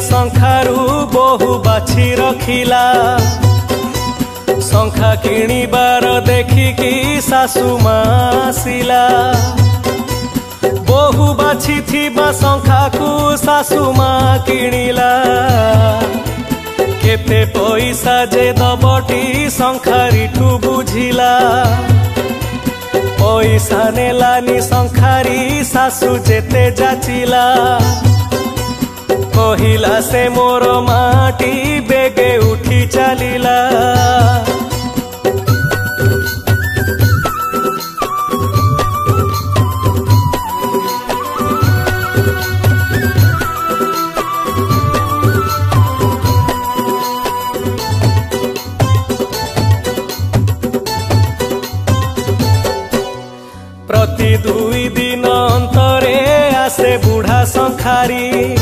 शंखारू बहु बाछि रखिला। शंखा किणिबार देखिकी सासु मां आसिला। बहु बाछि थिबा शंखा को सासु मां किणिला। केते पैसा जे दबटी शंखारीठू बुझिला। पैसा नेलानी शंखारी सासु जेते जाचिला। कहिला से मोर माटी बेगे उठी चलिला। प्रति 2 दिन अंतरे आसे बुढ़ा शंखारी।